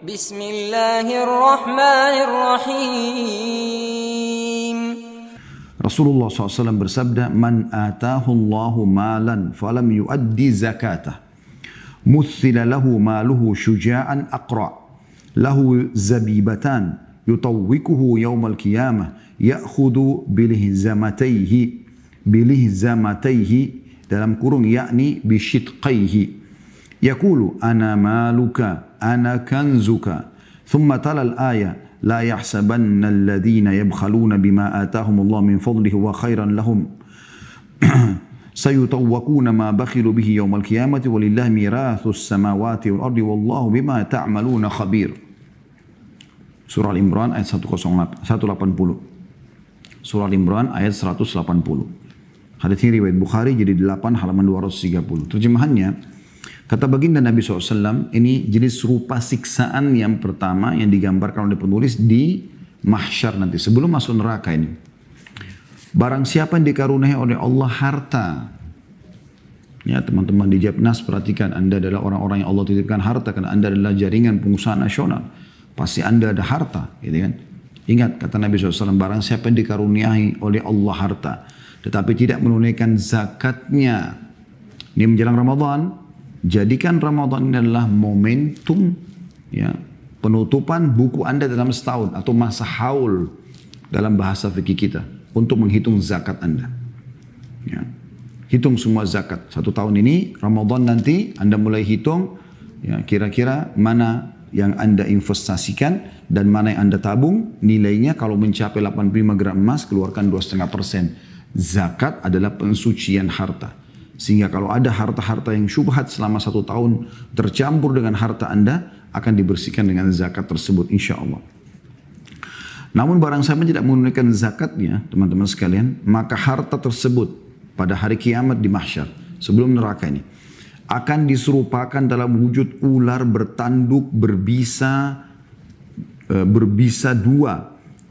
Bismillahirrahmanirrahim. Rasulullah SAW bersabda, "Man atahu Allahu malan falam yuaddi zakatah, muthila lahu maluhu syuja'an aqra, lahu zabibatan yutawwikuhu yawmal qiyamah, ya'khudhu bilihzamatayhi dalam kurung yakni bishitqaihi, yaqulu ana maluka ana kanzuka, thumma talal ayah لا يحسبن الذين يبخلون بما آتاهم الله من فضله وخيرا لهم سيطوقون ما بخلوا به يوم القيامة ولله ميراث السماوات والأرض والله بما تعملون خبير." Surah Al-Imran ayat 180. Surah Al-Imran ayat 180. Hadis ini riwayat Bukhari jadi 8 halaman 230. Terjemahannya, kata baginda Nabi SAW, ini jenis rupa siksaan yang pertama yang digambarkan oleh penulis di mahsyar nanti, sebelum masuk neraka ini. Barang siapa yang dikaruniai oleh Allah harta. Ya teman-teman di Jepnas, perhatikan, Anda adalah orang-orang yang Allah titipkan harta, karena Anda adalah jaringan pengusaha nasional. Pasti Anda ada harta, gitu kan. Ingat kata Nabi SAW, barang siapa yang dikaruniai oleh Allah harta, tetapi tidak menunaikan zakatnya. Ini menjelang Ramadan. Jadikan Ramadan ini adalah momentum, ya, penutupan buku Anda dalam setahun atau masa haul dalam bahasa fikih kita untuk menghitung zakat Anda. Ya. Hitung semua zakat. 1 tahun ini Ramadan nanti Anda mulai hitung, ya, kira-kira mana yang Anda investasikan dan mana yang Anda tabung. Nilainya kalau mencapai 85 gram emas, keluarkan 2,5%. Zakat adalah pensucian harta. Sehingga kalau ada harta-harta yang syubhat selama 1 tahun tercampur dengan harta Anda, akan dibersihkan dengan zakat tersebut insya Allah. Namun barang siapa tidak menunaikan zakatnya, teman-teman sekalian, maka harta tersebut pada hari kiamat di mahsyar, sebelum neraka ini, akan diserupakan dalam wujud ular bertanduk berbisa dua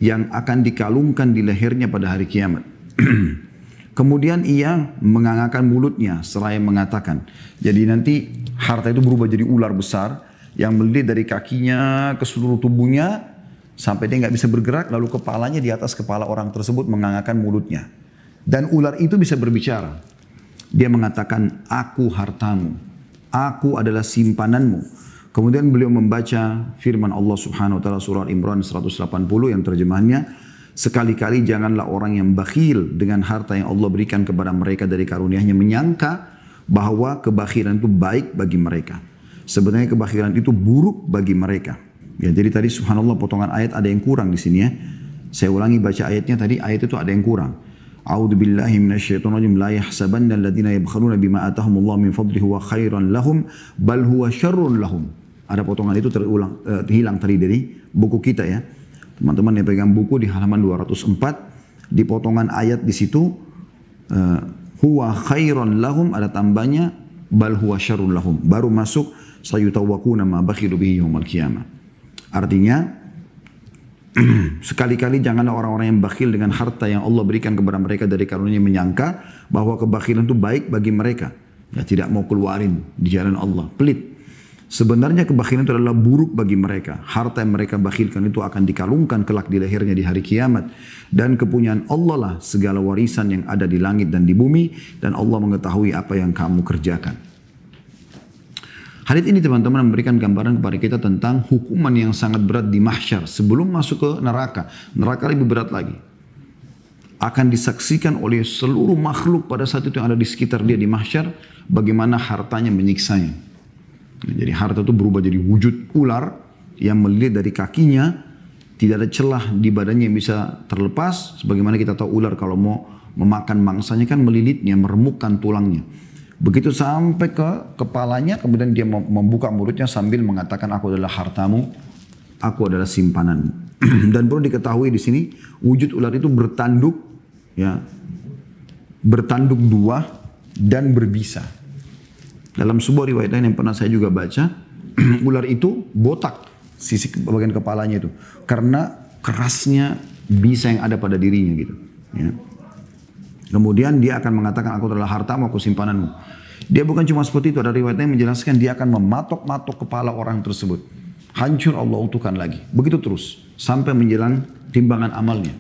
yang akan dikalungkan di lehernya pada hari kiamat. Kemudian ia mengangangkan mulutnya seraya mengatakan. Jadi nanti harta itu berubah jadi ular besar yang melilit dari kakinya ke seluruh tubuhnya sampai dia nggak bisa bergerak, lalu kepalanya di atas kepala orang tersebut mengangangkan mulutnya. Dan ular itu bisa berbicara. Dia mengatakan, "Aku hartamu, aku adalah simpananmu." Kemudian beliau membaca firman Allah Subhanahu wa taala surah Al-Imran 180 yang terjemahannya, "Sekali-kali janganlah orang yang bakhil dengan harta yang Allah berikan kepada mereka dari karunia-Nya menyangka bahwa kebakhilan itu baik bagi mereka. Sebenarnya kebakhilan itu buruk bagi mereka." Ya, jadi tadi subhanallah potongan ayat ada yang kurang di sini ya. Saya ulangi baca ayatnya tadi, ayat itu ada yang kurang. A'udzu billahi minasyaitonir rajim, la yahsabanna alladziina yabkhaluna bima atahumullahu min fadlihi huwa khairan lahum bal huwa syarrun lahum. Ada potongan itu hilang tadi dari buku kita ya. Teman-teman yang pegang buku di halaman 204, di potongan ayat di situ, huwa khairan lahum, ada tambahnya, bal huwa syarrun lahum. Baru masuk, sayutawwaquna ma bakhilu bihi yaumil qiyamah. Artinya, sekali-kali janganlah orang-orang yang bakhil dengan harta yang Allah berikan kepada mereka dari karunia menyangka bahwa kebakhilan itu baik bagi mereka. Ya, tidak mau keluarin di jalan Allah, pelit. Sebenarnya kebakhilan itu adalah buruk bagi mereka. Harta yang mereka bakhilkan itu akan dikalungkan kelak di lehernya di hari kiamat. Dan kepunyaan Allah lah segala warisan yang ada di langit dan di bumi. Dan Allah mengetahui apa yang kamu kerjakan. Hadits ini teman-teman memberikan gambaran kepada kita tentang hukuman yang sangat berat di mahsyar. Sebelum masuk ke neraka. Neraka lebih berat lagi. Akan disaksikan oleh seluruh makhluk pada saat itu yang ada di sekitar dia di mahsyar. Bagaimana hartanya menyiksanya. Jadi harta itu berubah jadi wujud ular yang melilit dari kakinya, tidak ada celah di badannya yang bisa terlepas. Sebagaimana kita tahu ular kalau mau memakan mangsanya kan melilitnya, meremukkan tulangnya. Begitu sampai ke kepalanya, kemudian dia membuka mulutnya sambil mengatakan, "Aku adalah hartamu, aku adalah simpananmu." Dan perlu diketahui di sini wujud ular itu bertanduk, ya, bertanduk dua dan berbisa. Dalam sebuah riwayat lain yang pernah saya juga baca, ular itu botak sisi bagian kepalanya itu karena kerasnya bisa yang ada pada dirinya gitu. Ya. Kemudian dia akan mengatakan, "Aku adalah hartamu, aku simpananmu." Dia bukan cuma seperti itu, ada riwayat yang menjelaskan dia akan mematok-matok kepala orang tersebut. Hancur Allah utuhkan lagi. Begitu terus. Sampai menjelang timbangan amalnya.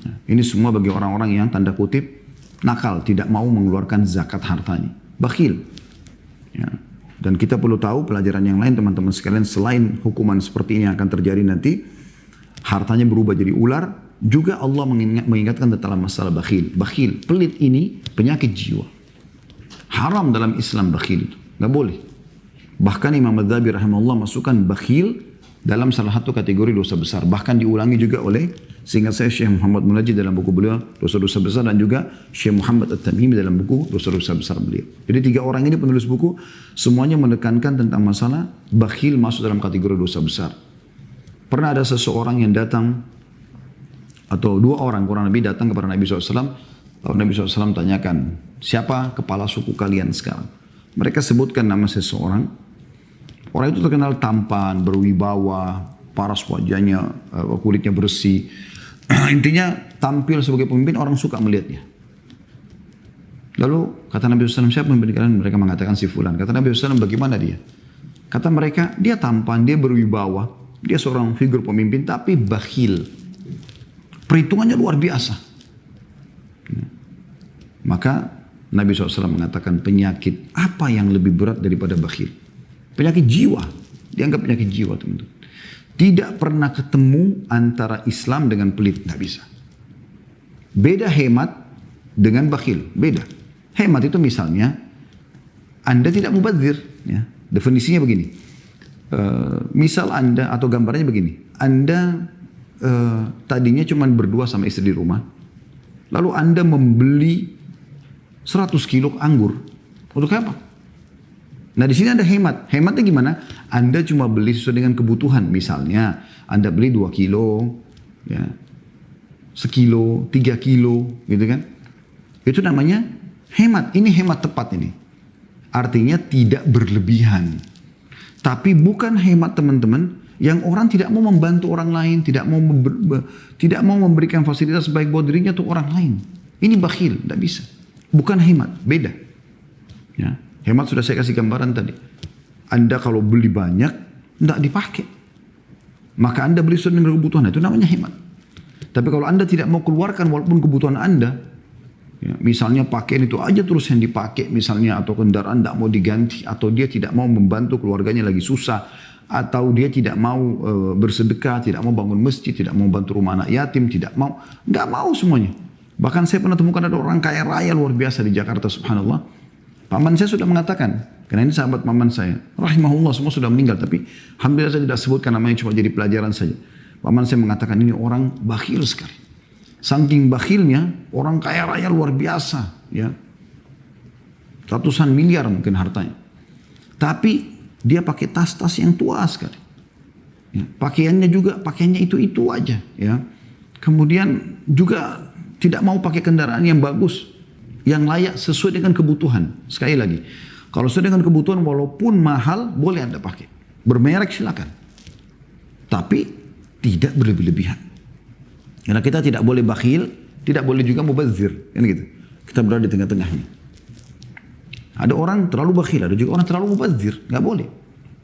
Nah, ini semua bagi orang-orang yang tanda kutip nakal. Tidak mau mengeluarkan zakat hartanya. Bakhil. Ya. Dan kita perlu tahu pelajaran yang lain teman-teman sekalian. Selain hukuman seperti ini yang akan terjadi nanti. Hartanya berubah jadi ular. Juga Allah mengingatkan tentang masalah bakhil. Bakhil, pelit ini penyakit jiwa. Haram dalam Islam bakhil itu. Nggak boleh. Bahkan Imam Adz-Dzahabi rahimahullah masukkan bakhil dalam salah satu kategori dosa besar. Bahkan diulangi juga oleh, seingat saya, Syekh Muhammad Munajjid dalam buku beliau dosa-dosa besar, dan juga Syekh Muhammad At-Tamimi dalam buku dosa-dosa besar beliau. Jadi 3 orang ini penulis buku semuanya menekankan tentang masalah bakhil masuk dalam kategori dosa besar. Pernah ada seseorang yang datang, atau 2 orang kurang lebih datang kepada Nabi SAW. Lalu Nabi SAW tanyakan, siapa kepala suku kalian sekarang? Mereka sebutkan nama seseorang. Orang itu terkenal tampan, berwibawa, paras wajahnya, kulitnya bersih. Intinya tampil sebagai pemimpin, orang suka melihatnya. Lalu kata Nabi SAW, siapa pemimpin kalian? Mereka mengatakan si fulan. Kata Nabi SAW, bagaimana dia? Kata mereka, dia tampan, dia berwibawa, dia seorang figur pemimpin, tapi bakhil. Perhitungannya luar biasa. Maka Nabi SAW mengatakan penyakit apa yang lebih berat daripada bakhil? Penyakit jiwa. Dianggap penyakit jiwa teman-teman. Tidak pernah ketemu antara Islam dengan pelit. Tidak bisa. Beda hemat dengan bakhil. Beda. Hemat itu misalnya Anda tidak mubadzir. Ya. Definisinya begini. Misal Anda, atau gambarnya begini. Anda tadinya cuma berdua sama istri di rumah. Lalu Anda membeli 100 kilo anggur. Untuk apa? Nah di sini ada hemat. Hematnya gimana? Anda cuma beli sesuai dengan kebutuhan. Misalnya Anda beli 2 kilo, ya, 1 kilo, 3 kilo, gitu kan? Itu namanya hemat. Ini hemat tepat ini. Artinya tidak berlebihan. Tapi bukan hemat teman-teman yang orang tidak mau membantu orang lain, tidak mau memberikan fasilitas baik buat dirinya atau orang lain. Ini bakhil, tidak bisa. Bukan hemat, beda. Ya. Hemat sudah saya kasih gambaran tadi. Anda kalau beli banyak, tidak dipakai. Maka Anda beli sesuai dengan kebutuhan, itu namanya hemat. Tapi kalau Anda tidak mau keluarkan walaupun kebutuhan Anda, ya, misalnya pakaian itu aja terus yang dipakai, misalnya, atau kendaraan tidak mau diganti, atau dia tidak mau membantu keluarganya lagi susah, atau dia tidak mau bersedekah, tidak mau bangun masjid, tidak mau bantu rumah anak yatim, tidak mau semuanya. Bahkan saya pernah temukan ada orang kaya raya luar biasa di Jakarta, subhanallah. Paman saya sudah mengatakan, karena ini sahabat paman saya, rahimahullah, semua sudah meninggal, tapi alhamdulillah saya tidak sebutkan namanya, cuma jadi pelajaran saja. Paman saya mengatakan ini orang bakhil sekali. Saking bakhilnya, orang kaya raya luar biasa, ya, ratusan miliar mungkin hartanya. Tapi dia pakai tas-tas yang tua sekali. Ya, pakaiannya juga pakaiannya itu aja, ya. Kemudian juga tidak mau pakai kendaraan yang bagus, yang layak sesuai dengan kebutuhan. Sekali lagi, kalau sesuai dengan kebutuhan walaupun mahal boleh Anda pakai. Bermerek silakan. Tapi tidak berlebihan. Karena kita tidak boleh bakhil, tidak boleh juga mubazir, kan gitu. Kita berada di tengah-tengahnya. Ada orang terlalu bakhil, ada juga orang terlalu mubazir, nggak boleh.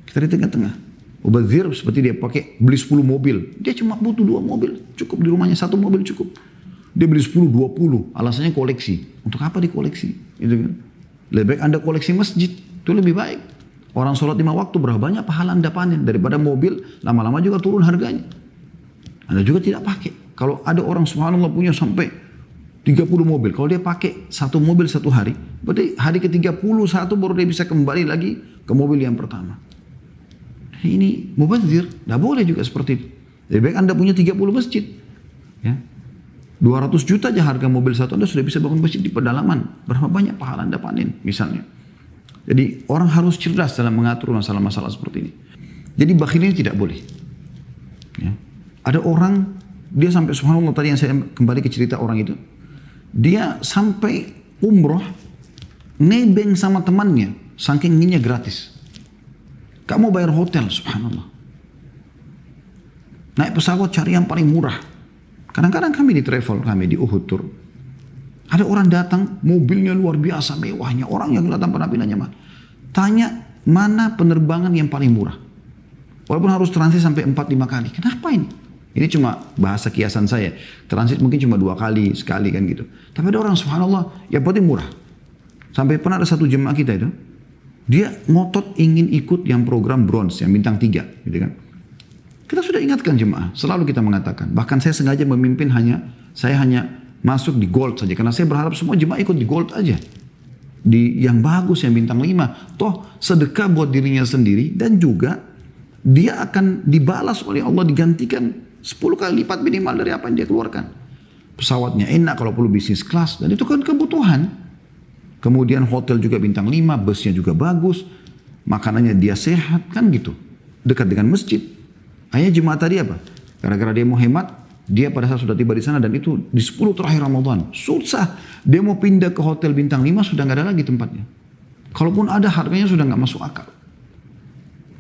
Kita di tengah-tengah. Mubazir seperti dia pakai beli 10 mobil, dia cuma butuh 2 mobil, cukup di rumahnya 1 mobil cukup. Dia beli 10, 20, alasannya koleksi. Untuk apa dikoleksi? Gitu kan? Lebih baik Anda koleksi masjid, itu lebih baik. Orang sholat 5 waktu berapa banyak pahala Anda panen daripada mobil, lama-lama juga turun harganya. Anda juga tidak pakai. Kalau ada orang subhanallah punya sampai 30 mobil, kalau dia pakai 1 mobil 1 hari, berarti hari ke-31 baru dia bisa kembali lagi ke mobil yang pertama. Ini mubazir, tidak boleh juga seperti itu. Lebih baik Anda punya 30 masjid. Ya. 200 juta aja harga mobil satu, Anda sudah bisa bangun masjid di pedalaman. Berapa banyak pahala Anda panen misalnya. Jadi orang harus cerdas dalam mengatur masalah-masalah seperti ini. Jadi bakhil ini tidak boleh. Ya. Ada orang, dia sampai subhanallah tadi yang saya kembali ke cerita orang itu. Dia sampai umroh, nebeng sama temannya, saking inginnya gratis. Kamu bayar hotel, subhanallah. Naik pesawat cari yang paling murah. Kadang-kadang kami di travel, kami di Uhud Tour. Ada orang datang, mobilnya luar biasa, mewahnya. Orang yang datang penampilannya mah. Tanya, mana penerbangan yang paling murah? Walaupun harus transit sampai 4-5 kali. Kenapa ini? Ini cuma bahasa kiasan saya. Transit mungkin cuma 2 kali, sekali kan gitu. Tapi ada orang subhanallah, yang penting murah. Sampai pernah ada satu jemaah kita itu, dia ngotot ingin ikut yang program bronze, yang bintang 3 gitu kan. Kita sudah ingatkan jemaah, selalu kita mengatakan. Bahkan saya sengaja memimpin saya hanya masuk di gold saja. Karena saya berharap semua jemaah ikut di gold aja. Di yang bagus, yang bintang 5. Toh sedekah buat dirinya sendiri dan juga dia akan dibalas oleh Allah, digantikan 10 kali lipat minimal dari apa yang dia keluarkan. Pesawatnya enak kalau perlu bisnis kelas dan itu kan kebutuhan. Kemudian hotel juga bintang 5, busnya juga bagus. Makanannya dia sehat kan gitu. Dekat dengan masjid. Hanya jemaah tadi apa? Gara-gara dia mau hemat, dia pada saat sudah tiba di sana dan itu di 10 terakhir Ramadan. Susah. Dia mau pindah ke hotel bintang 5 sudah nggak ada lagi tempatnya. Kalaupun ada harganya sudah nggak masuk akal.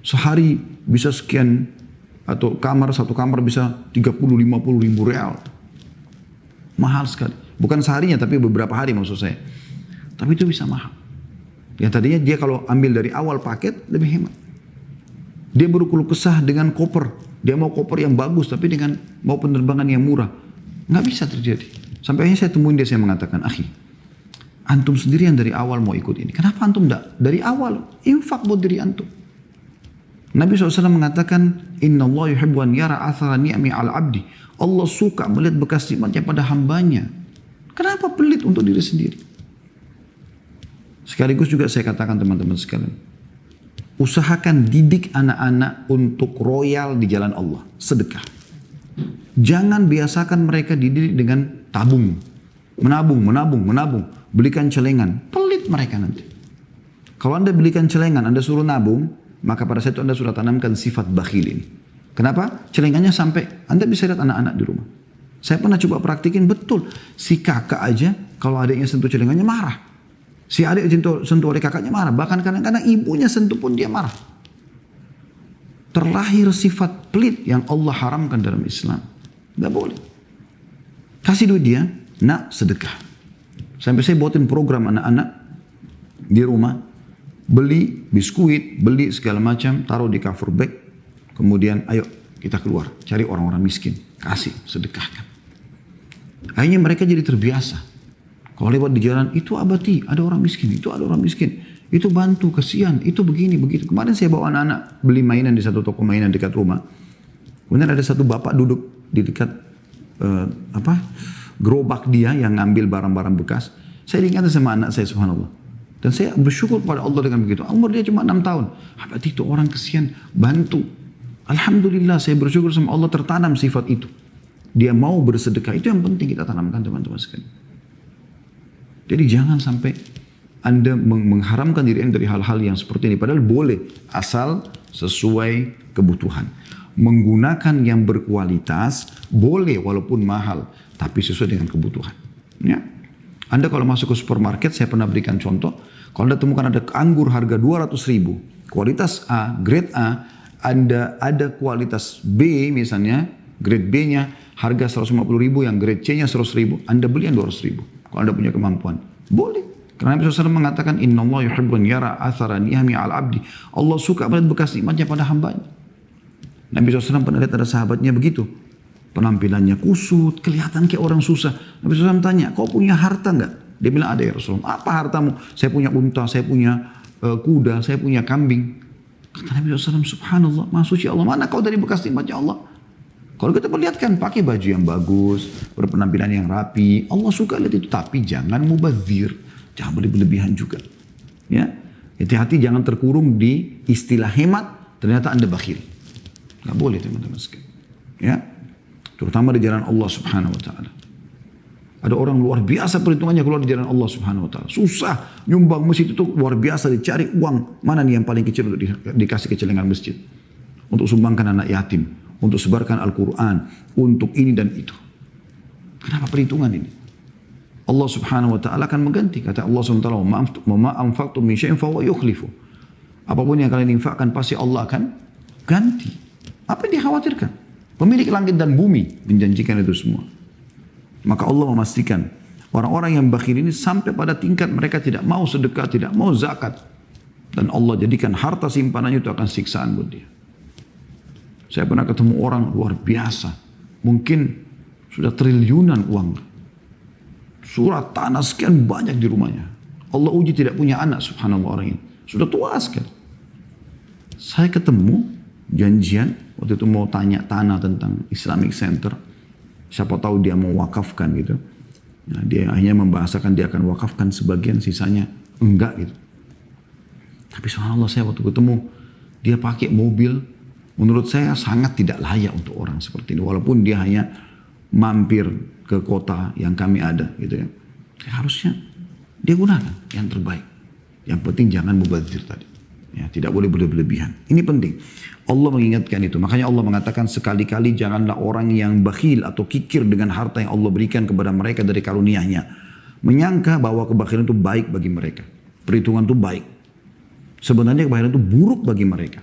Sehari bisa sekian atau satu kamar bisa 30-50 ribu real. Mahal sekali. Bukan seharinya tapi beberapa hari maksud saya. Tapi itu bisa mahal. Yang tadinya dia kalau ambil dari awal paket lebih hemat. Dia berkeluh kesah dengan koper. Dia mau koper yang bagus tapi dengan mau penerbangan yang murah. Nggak bisa terjadi. Sampai akhirnya saya temuin dia, saya mengatakan, akhi, antum sendiri yang dari awal mau ikut ini. Kenapa antum enggak dari awal infak buat diri antum? Nabi SAW mengatakan, Inna Allah yuhibbu an yara athara ni'mi al abdi. Allah suka melihat bekas nikmatnya pada hambanya. Kenapa pelit untuk diri sendiri? Sekaligus juga saya katakan teman-teman sekalian, usahakan didik anak-anak untuk royal di jalan Allah. Sedekah. Jangan biasakan mereka dididik dengan tabung. Menabung. Belikan celengan. Pelit mereka nanti. Kalau Anda belikan celengan, Anda suruh nabung, maka pada saat itu Anda sudah tanamkan sifat bakhil ini. Kenapa? Celengannya sampai Anda bisa lihat anak-anak di rumah. Saya pernah coba praktikin, betul. Si kakak aja kalau adiknya sentuh celengannya marah. Si adik sentuh oleh kakaknya marah. Bahkan kadang-kadang ibunya sentuh pun dia marah. Terlahir sifat pelit yang Allah haramkan dalam Islam. Gak boleh. Kasih duit dia, nak sedekah. Sampai saya buatin program anak-anak di rumah. Beli biskuit, beli segala macam, taruh di cover bag. Kemudian ayo kita keluar, cari orang-orang miskin. Kasih, sedekahkan. Akhirnya mereka jadi terbiasa. Kalau lewat di jalan, itu abati, ada orang miskin, itu ada orang miskin. Itu bantu, kesian, itu begini, begitu. Kemarin saya bawa anak-anak beli mainan di satu toko mainan dekat rumah. Kemudian ada satu bapak duduk di dekat gerobak dia yang ngambil barang-barang bekas. Saya diingatkan sama anak saya, subhanallah. Dan saya bersyukur pada Allah dengan begitu. Umur dia cuma 6 tahun. Abati itu orang kesian, bantu. Alhamdulillah saya bersyukur sama Allah tertanam sifat itu. Dia mau bersedekah, itu yang penting kita tanamkan teman-teman sekalian. Jadi jangan sampai Anda mengharamkan diri Anda dari hal-hal yang seperti ini. Padahal boleh, asal sesuai kebutuhan. Menggunakan yang berkualitas, boleh walaupun mahal. Tapi sesuai dengan kebutuhan. Ya. Anda kalau masuk ke supermarket, saya pernah berikan contoh. Kalau Anda temukan ada anggur harga 200 ribu. Kualitas A, grade A. Anda ada kualitas B misalnya, grade B-nya harga 150 ribu, yang grade C-nya 100 ribu. Anda beli yang 200 ribu. Kalau Anda punya kemampuan. Boleh. Karena Nabi SAW mengatakan, Inna Allah yuhibbun yara athara ni'ami al abdi. Allah suka melihat bekas nikmatnya pada hambanya. Nabi SAW pernah lihat ada sahabatnya begitu. Penampilannya kusut, kelihatan kayak orang susah. Nabi SAW tanya, kau punya harta enggak? Dia bilang, ada ya Rasulullah. Apa hartamu? Saya punya unta, saya punya kuda, saya punya kambing. Kata Nabi SAW, subhanallah, maha suci Allah. Mana kau dari bekas nikmatnya Allah? Kalau kita perlihatkan pakai baju yang bagus, berpenampilan yang rapi, Allah suka lihat itu. Tapi jangan mubazir, jangan berlebihan juga. Ya, hati-hati jangan terkurung di istilah hemat, ternyata Anda bakhil. Gak boleh teman-teman sekalian. Ya, terutama di jalan Allah Subhanahu Wa Taala. Ada orang luar biasa perhitungannya keluar di jalan Allah Subhanahu Wa Taala. Susah nyumbang masjid itu luar biasa, dicari uang mana nih yang paling kecil untuk dikasih ke celengan masjid, untuk sumbangkan anak yatim, untuk sebarkan Al-Quran, untuk ini dan itu. Kenapa perhitungan ini? Allah Subhanahu Wa Taala akan mengganti. Kata Allah Subhanahu Wa Taala, "Ma anfaqtum min syai'in fa huwa yukhlifu." Apapun yang kalian infakkan pasti Allah akan ganti. Apa yang dikhawatirkan? Pemilik langit dan bumi menjanjikan itu semua. Maka Allah memastikan orang-orang yang bakhil ini sampai pada tingkat mereka tidak mau sedekah, tidak mau zakat. Dan Allah jadikan harta simpanannya itu akan siksaan buat dia. Saya pernah ketemu orang luar biasa. Mungkin sudah triliunan uang. Surat tanah sekian banyak di rumahnya. Allah uji tidak punya anak, subhanallah orang ini. Sudah tua sekali. Saya ketemu, janjian, waktu itu mau tanya tanah tentang Islamic Center. Siapa tahu dia mau wakafkan gitu. Nah, dia hanya membahasakan dia akan wakafkan sebagian, sisanya enggak gitu. Tapi subhanallah saya waktu ketemu, dia pakai mobil, menurut saya sangat tidak layak untuk orang seperti ini. Walaupun dia hanya mampir ke kota yang kami ada gitu ya. Harusnya dia gunakan yang terbaik. Yang penting jangan mubazir tadi. Ya, tidak boleh berlebihan. Ini penting. Allah mengingatkan itu. Makanya Allah mengatakan sekali-kali janganlah orang yang bakhil atau kikir dengan harta yang Allah berikan kepada mereka dari karunia-Nya. Menyangka bahwa kebakhilan itu baik bagi mereka. Perhitungan itu baik. Sebenarnya kebakhilan itu buruk bagi mereka.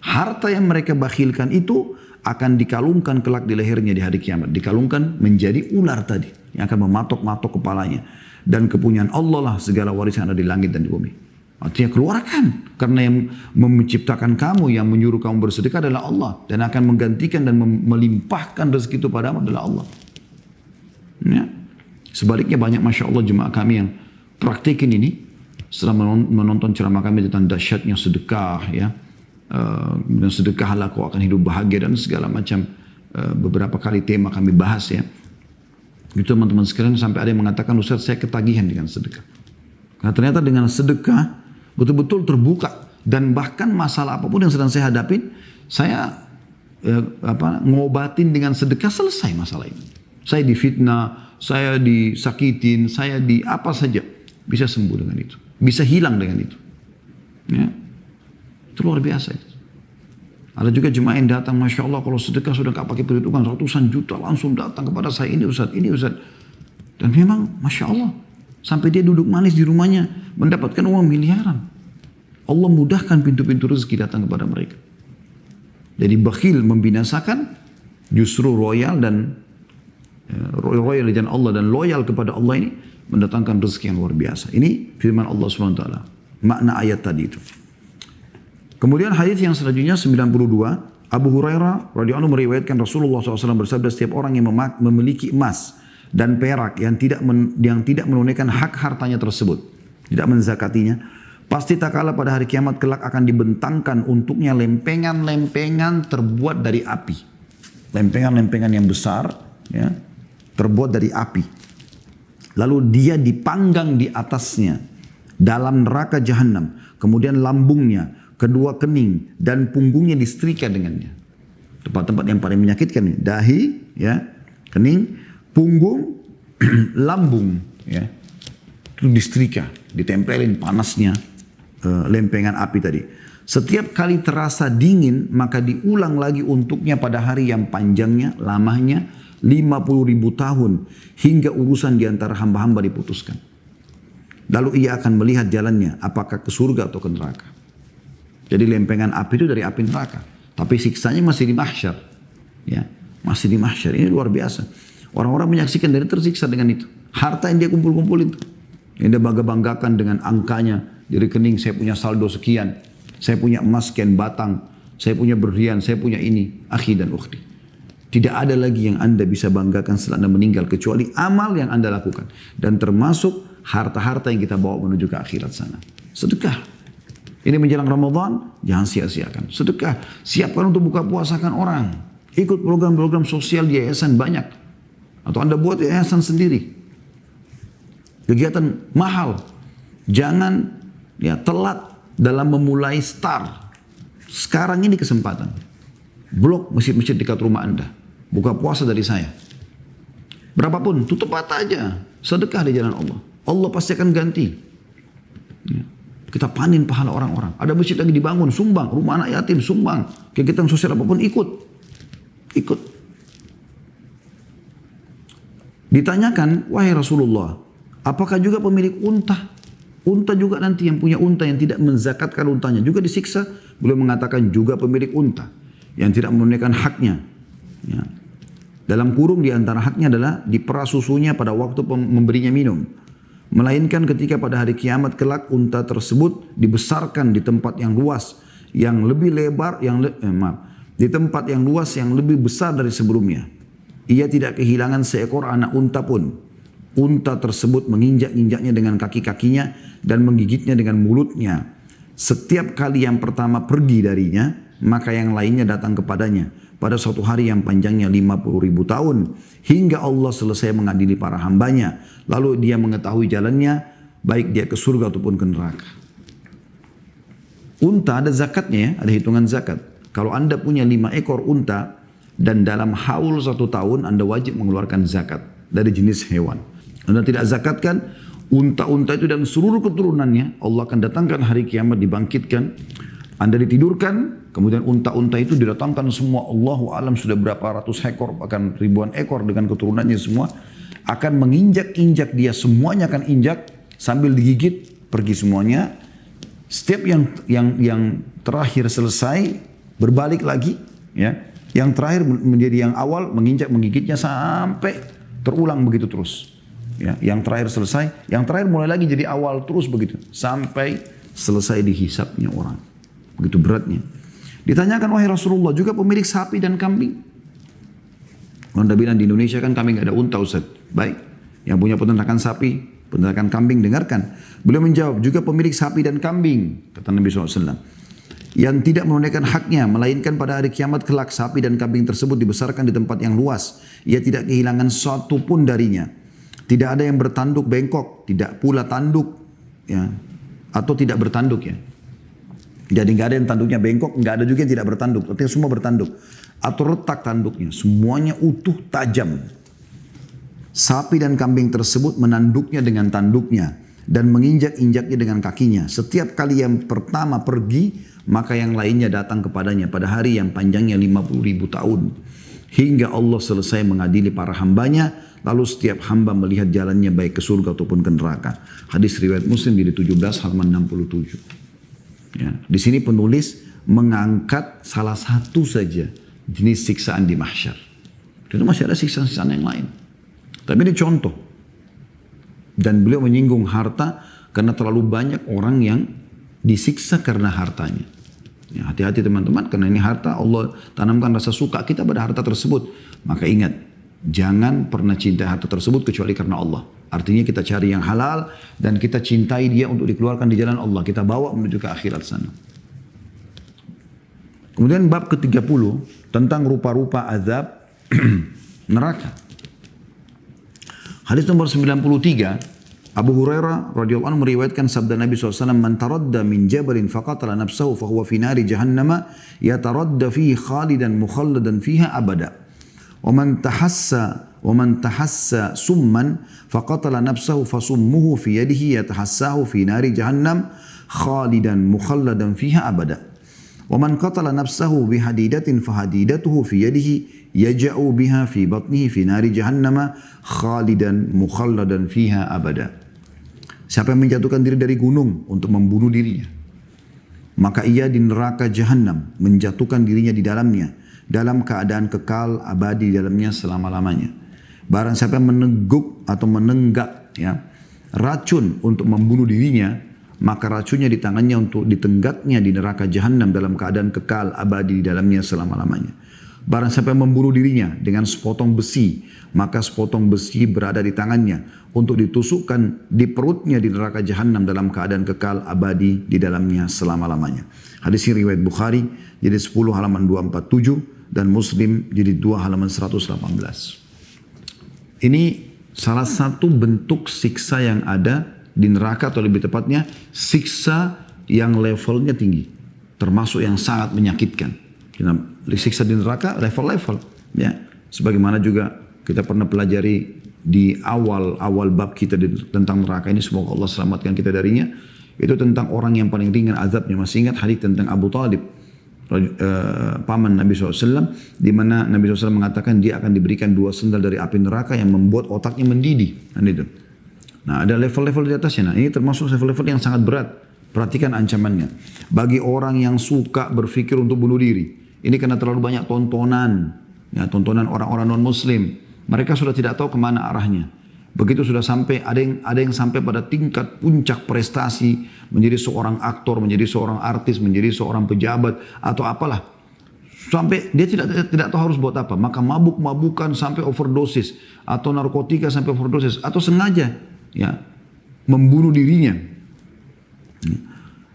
Harta yang mereka bakhilkan itu akan dikalungkan kelak di lehernya di hari kiamat. Dikalungkan menjadi ular tadi. Yang akan mematok-matok kepalanya. Dan kepunyaan Allah lah segala warisan ada di langit dan di bumi. Artinya keluarkan. Karena yang menciptakan kamu, yang menyuruh kamu bersedekah adalah Allah. Dan akan menggantikan dan melimpahkan rezeki itu padamu adalah Allah. Ya. Sebaliknya banyak Masya Allah jemaah kami yang praktikin ini. Setelah menonton ceramah kami tentang dahsyatnya sedekah. Ya. Dan sedekahlah kau akan hidup bahagia dan segala macam. Beberapa kali tema kami bahas ya. Itu teman-teman sekalian sampai ada yang mengatakan, Ustaz saya ketagihan dengan sedekah. Karena ternyata dengan sedekah betul-betul terbuka. Dan bahkan masalah apapun yang sedang saya hadapin, saya ngobatin dengan sedekah, selesai masalah ini. Saya difitnah, saya disakitin, saya di apa saja. Bisa sembuh dengan itu. Bisa hilang dengan itu. Ya. Itu luar biasa. Ada juga jemaah yang datang, Masya Allah kalau sedekah sudah gak pakai perhitungan, ratusan juta langsung datang kepada saya, ini Ustaz, ini Ustaz. Dan memang Masya Allah, sampai dia duduk manis di rumahnya, mendapatkan uang miliaran. Allah mudahkan pintu-pintu rezeki datang kepada mereka. Jadi bakhil membinasakan, justru royal dan royal dan Allah dan loyal kepada Allah ini mendatangkan rezeki yang luar biasa. Ini firman Allah SWT. Makna ayat tadi itu. Kemudian hadis yang selanjutnya 92, Abu Hurairah radhiyallahu anhu meriwayatkan Rasulullah SAW bersabda, setiap orang yang memiliki emas dan perak yang tidak menunaikan hak hartanya tersebut, tidak menzakatinya, pasti tak kalah pada hari kiamat kelak akan dibentangkan untuknya lempengan-lempengan terbuat dari api. Lempengan-lempengan yang besar, ya, terbuat dari api. Lalu dia dipanggang di atasnya dalam neraka jahanam. Kemudian lambungnya, kedua kening dan punggungnya disetrika dengannya. Tempat-tempat yang paling menyakitkan, dahi, ya, kening, punggung, lambung, ya, itu disetrika, ditempelin panasnya lempengan api tadi. Setiap kali terasa dingin, maka diulang lagi untuknya pada hari yang panjangnya, lamanya 50.000 tahun, hingga urusan diantara hamba-hamba diputuskan. Lalu ia akan melihat jalannya, apakah ke surga atau ke neraka. Jadi lempengan api itu dari api neraka. Tapi siksanya masih di mahsyar. Ya, masih di mahsyar. Ini luar biasa. Orang-orang menyaksikan dan tersiksa dengan itu. Harta yang dia kumpul-kumpulin itu. Yang dia bangga-banggakan dengan angkanya. Di rekening saya punya saldo sekian. Saya punya emas sekian batang. Saya punya berlian. Saya punya ini. Akhi dan ukhti. Tidak ada lagi yang anda bisa banggakan setelah anda meninggal. Kecuali amal yang anda lakukan. Dan termasuk harta-harta yang kita bawa menuju ke akhirat sana. Sedekah. Ini menjelang Ramadan, jangan sia-siakan. Sedekah, siapkan untuk buka puasakan orang. Ikut program-program sosial di yayasan banyak. Atau anda buat yayasan sendiri. Kegiatan mahal. Jangan ya telat dalam memulai start. Sekarang ini kesempatan. Blok masjid-masjid dekat rumah anda. Buka puasa dari saya. Berapapun, tutup mata aja. Sedekah di jalan Allah. Allah pasti akan ganti. Ya. Kita panen pahala orang-orang. Ada masjid lagi dibangun, sumbang. Rumah anak yatim, sumbang. Kegiatan sosial apapun, ikut. Ikut. Ditanyakan, wahai Rasulullah, apakah juga pemilik unta? Unta juga nanti yang punya unta yang tidak menzakatkan untanya. Juga disiksa. Beliau mengatakan juga pemilik unta. Yang tidak menunaikan haknya. Ya. Dalam kurung di antara haknya adalah diperas susunya pada waktu memberinya minum. Melainkan ketika pada hari kiamat kelak unta tersebut dibesarkan di tempat yang luas, yang lebih lebar, di tempat yang luas yang lebih besar dari sebelumnya. Ia tidak kehilangan seekor anak unta pun. Unta tersebut menginjak-injaknya dengan kaki-kakinya dan menggigitnya dengan mulutnya. Setiap kali yang pertama pergi darinya, maka yang lainnya datang kepadanya. Pada suatu hari yang panjangnya 50.000 tahun. Hingga Allah selesai mengadili para hambanya. Lalu dia mengetahui jalannya, baik dia ke surga ataupun ke neraka. Unta ada zakatnya ya, ada hitungan zakat. Kalau Anda punya 5 ekor unta, dan dalam haul 1 tahun Anda wajib mengeluarkan zakat dari jenis hewan. Anda tidak zakatkan, unta-unta itu dan seluruh keturunannya, Allah akan datangkan hari kiamat, dibangkitkan. Anda ditidurkan, kemudian unta-unta itu didatangkan semua, Allahu alam sudah berapa ratus ekor, bahkan ribuan ekor dengan keturunannya semua, akan menginjak-injak dia, semuanya akan injak sambil digigit, pergi semuanya. Setiap yang terakhir selesai, berbalik lagi, ya. Yang terakhir menjadi yang awal, menginjak, menggigitnya sampai terulang begitu terus. Ya, yang terakhir selesai, yang terakhir mulai lagi jadi awal terus begitu sampai selesai dihisapnya orang. Begitu beratnya. Ditanyakan, wahai Rasulullah, juga pemilik sapi dan kambing? Anda bilang di Indonesia kan kami nggak ada unta, Ustaz. Baik, yang punya peternakan sapi, peternakan kambing, dengarkan. Beliau menjawab, juga pemilik sapi dan kambing, kata Nabi SAW. Yang tidak menunaikan haknya, melainkan pada hari kiamat kelak sapi dan kambing tersebut dibesarkan di tempat yang luas. Ia tidak kehilangan satu pun darinya. Tidak ada yang bertanduk bengkok, tidak pula tanduk, ya, atau tidak bertanduk ya. Jadi nggak ada yang tanduknya bengkok, nggak ada juga yang tidak bertanduk, artinya semua bertanduk. Atau retak tanduknya, semuanya utuh tajam. Sapi dan kambing tersebut menanduknya dengan tanduknya dan menginjak-injaknya dengan kakinya. Setiap kali yang pertama pergi, maka yang lainnya datang kepadanya pada hari yang panjangnya 50.000 tahun. Hingga Allah selesai mengadili para hambanya, lalu setiap hamba melihat jalannya baik ke surga ataupun ke neraka. Hadis riwayat Muslim di 17 halaman 67. Ya, di sini penulis mengangkat salah satu saja jenis siksaan di mahsyar. Itu masih ada siksaan-siksaan yang lain. Tapi ini contoh. Dan beliau menyinggung harta karena terlalu banyak orang yang disiksa karena hartanya. Ya, hati-hati teman-teman, karena ini harta, Allah tanamkan rasa suka kita pada harta tersebut. Maka ingat, jangan pernah cinta harta tersebut kecuali karena Allah. Artinya kita cari yang halal dan kita cintai dia untuk dikeluarkan di jalan Allah. Kita bawa menuju ke akhirat sana. Kemudian bab ke-30 tentang rupa-rupa azab neraka. Hadis nomor 93, Abu Hurairah radhiyallahu anhu meriwayatkan sabda Nabi SAW, "Man taradda min jabalin faqatala nafsahu fahuwa fi nari jahannama yataradda fihi khalidan mukhalladan fiha abada. Wa man tahassa summan faqatala nafsahu fasummuhu fi yadihi yatahassahu fi nari jahannam khalidan mukhalladan fiha abada. Wa man qatala nafsahu bihadidatin fahadidatuhu fi yadihi yaja'u biha fi batnihi fi nari jahannama khalidan mukhalladan fiha abada." Siapa yang menjatuhkan diri dari gunung untuk membunuh dirinya, maka ia di neraka jahanam menjatuhkan dirinya di dalamnya dalam keadaan kekal abadi di dalamnya selama-lamanya. Barang siapa yang meneguk atau menenggak ya, racun untuk membunuh dirinya, maka racunnya di tangannya untuk ditenggaknya di neraka jahanam dalam keadaan kekal abadi di dalamnya selama-lamanya. Barang siapa yang membunuh dirinya dengan sepotong besi, maka sepotong besi berada di tangannya untuk ditusukkan di perutnya di neraka jahanam dalam keadaan kekal abadi di dalamnya selama-lamanya. Hadis ini riwayat Bukhari jadi 10 halaman 247 dan Muslim jadi 2 halaman 118. Ini salah satu bentuk siksa yang ada di neraka, atau lebih tepatnya siksa yang levelnya tinggi, termasuk yang sangat menyakitkan. Siksa di neraka level-level, ya. Sebagaimana juga kita pernah pelajari di awal bab kita tentang neraka ini, semoga Allah selamatkan kita darinya. Itu tentang orang yang paling ringan azabnya. Masih ingat hadis tentang Abu Talib, paman Nabi SAW, di mana Nabi SAW mengatakan dia akan diberikan 2 sendal dari api neraka yang membuat otaknya mendidih. Dan itu. Nah, ada level-level di atasnya. Nah, ini termasuk level-level yang sangat berat. Perhatikan ancamannya. Bagi orang yang suka berpikir untuk bunuh diri. Ini karena terlalu banyak tontonan. Ya, tontonan orang-orang non-muslim. Mereka sudah tidak tahu kemana arahnya. Begitu sudah sampai, ada yang sampai pada tingkat puncak prestasi. Menjadi seorang aktor, menjadi seorang artis, menjadi seorang pejabat. Atau apalah. Sampai dia tidak tahu harus buat apa. Maka mabuk-mabukan sampai overdosis. Atau narkotika sampai overdosis. Atau sengaja ya membunuh dirinya.